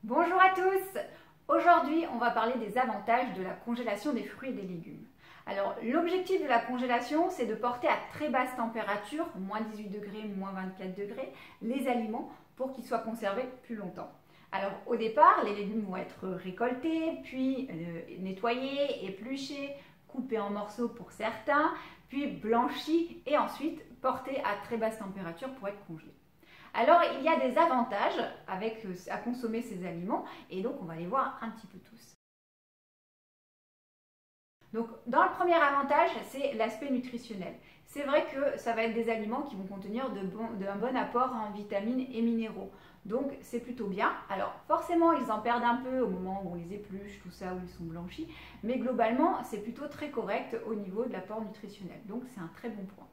Bonjour à tous! Aujourd'hui, on va parler des avantages de la congélation des fruits et des légumes. Alors, l'objectif de la congélation, c'est de porter à très basse température, moins 18 degrés, moins 24 degrés, les aliments pour qu'ils soient conservés plus longtemps. Alors, au départ, les légumes vont être récoltés, puis nettoyés, épluchés, coupés en morceaux pour certains, puis blanchis et ensuite portés à très basse température pour être congelés. Alors, il y a des avantages à consommer ces aliments et donc on va les voir un petit peu tous. Donc, dans le premier avantage, c'est l'aspect nutritionnel. C'est vrai que ça va être des aliments qui vont contenir un bon apport en vitamines et minéraux. Donc, c'est plutôt bien. Alors, forcément, ils en perdent un peu au moment où on les épluche, tout ça, où ils sont blanchis. Mais globalement, c'est plutôt très correct au niveau de l'apport nutritionnel. Donc, c'est un très bon point.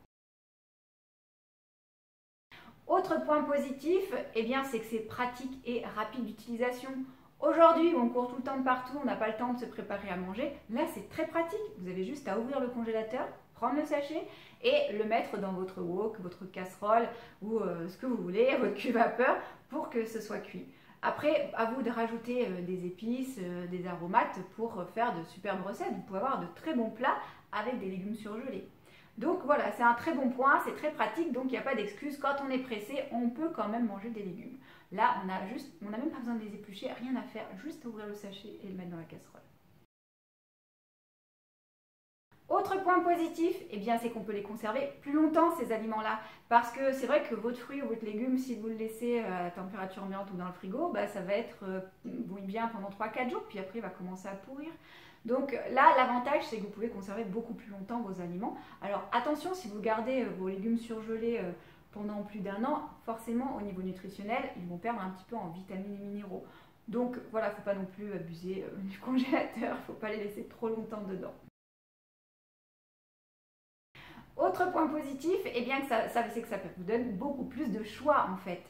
Autre point positif, c'est que c'est pratique et rapide d'utilisation. Aujourd'hui, on court tout le temps de partout, on n'a pas le temps de se préparer à manger. Là, c'est très pratique. Vous avez juste à ouvrir le congélateur, prendre le sachet et le mettre dans votre wok, votre casserole ou ce que vous voulez, votre cuve vapeur pour que ce soit cuit. Après, à vous de rajouter des épices, des aromates pour faire de superbes recettes. Vous pouvez avoir de très bons plats avec des légumes surgelés. Donc voilà, c'est un très bon point, c'est très pratique, donc il n'y a pas d'excuse. Quand on est pressé, on peut quand même manger des légumes. Là, on n'a même pas besoin de les éplucher, rien à faire, juste ouvrir le sachet et le mettre dans la casserole. Autre point positif, c'est qu'on peut les conserver plus longtemps ces aliments-là. Parce que c'est vrai que votre fruit ou votre légume, si vous le laissez à température ambiante ou dans le frigo, ça va être bouilli bien pendant 3-4 jours, puis après il va commencer à pourrir. Donc là, l'avantage, c'est que vous pouvez conserver beaucoup plus longtemps vos aliments. Alors attention, si vous gardez vos légumes surgelés pendant plus d'un an, forcément au niveau nutritionnel, ils vont perdre un petit peu en vitamines et minéraux. Donc voilà, il ne faut pas non plus abuser du congélateur, il ne faut pas les laisser trop longtemps dedans. Autre point positif, c'est que ça vous donne beaucoup plus de choix en fait.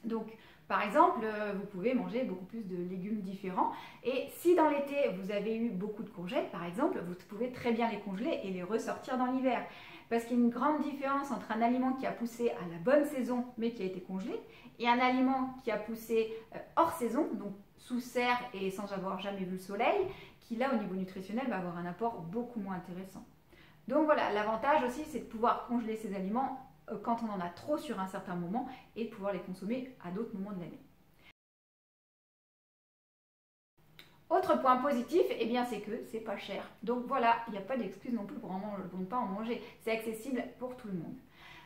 Donc, par exemple, vous pouvez manger beaucoup plus de légumes différents. Et si dans l'été, vous avez eu beaucoup de courgettes, par exemple, vous pouvez très bien les congeler et les ressortir dans l'hiver. Parce qu'il y a une grande différence entre un aliment qui a poussé à la bonne saison, mais qui a été congelé, et un aliment qui a poussé hors saison, donc sous serre et sans avoir jamais vu le soleil, qui là, au niveau nutritionnel, va avoir un apport beaucoup moins intéressant. Donc voilà, l'avantage aussi, c'est de pouvoir congeler ces aliments quand on en a trop sur un certain moment et de pouvoir les consommer à d'autres moments de l'année. Autre point positif, c'est que c'est pas cher. Donc voilà, il n'y a pas d'excuse non plus pour ne pas en manger. C'est accessible pour tout le monde.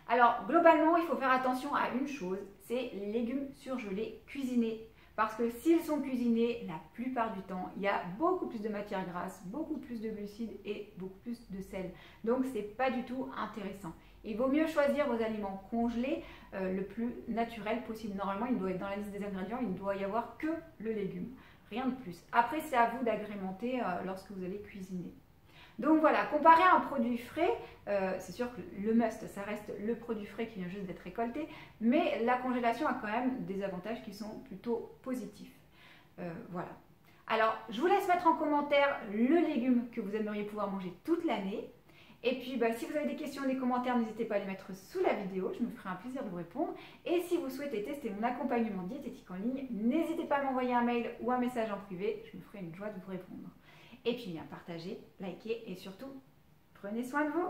Alors globalement, il faut faire attention à une chose, c'est les légumes surgelés cuisinés. Parce que s'ils sont cuisinés, la plupart du temps, il y a beaucoup plus de matière grasse, beaucoup plus de glucides et beaucoup plus de sel. Donc c'est pas du tout intéressant. Il vaut mieux choisir vos aliments congelés le plus naturel possible. Normalement, il doit être dans la liste des ingrédients, il ne doit y avoir que le légume, rien de plus. Après, c'est à vous d'agrémenter lorsque vous allez cuisiner. Donc voilà, comparé à un produit frais, c'est sûr que le must, ça reste le produit frais qui vient juste d'être récolté, mais la congélation a quand même des avantages qui sont plutôt positifs. Voilà. Alors, je vous laisse mettre en commentaire le légume que vous aimeriez pouvoir manger toute l'année. Et puis, si vous avez des questions, des commentaires, n'hésitez pas à les mettre sous la vidéo, je me ferai un plaisir de vous répondre. Et si vous souhaitez tester mon accompagnement diététique en ligne, n'hésitez pas à m'envoyer un mail ou un message en privé, je me ferai une joie de vous répondre. Et puis bien partagez, likez et surtout, prenez soin de vous.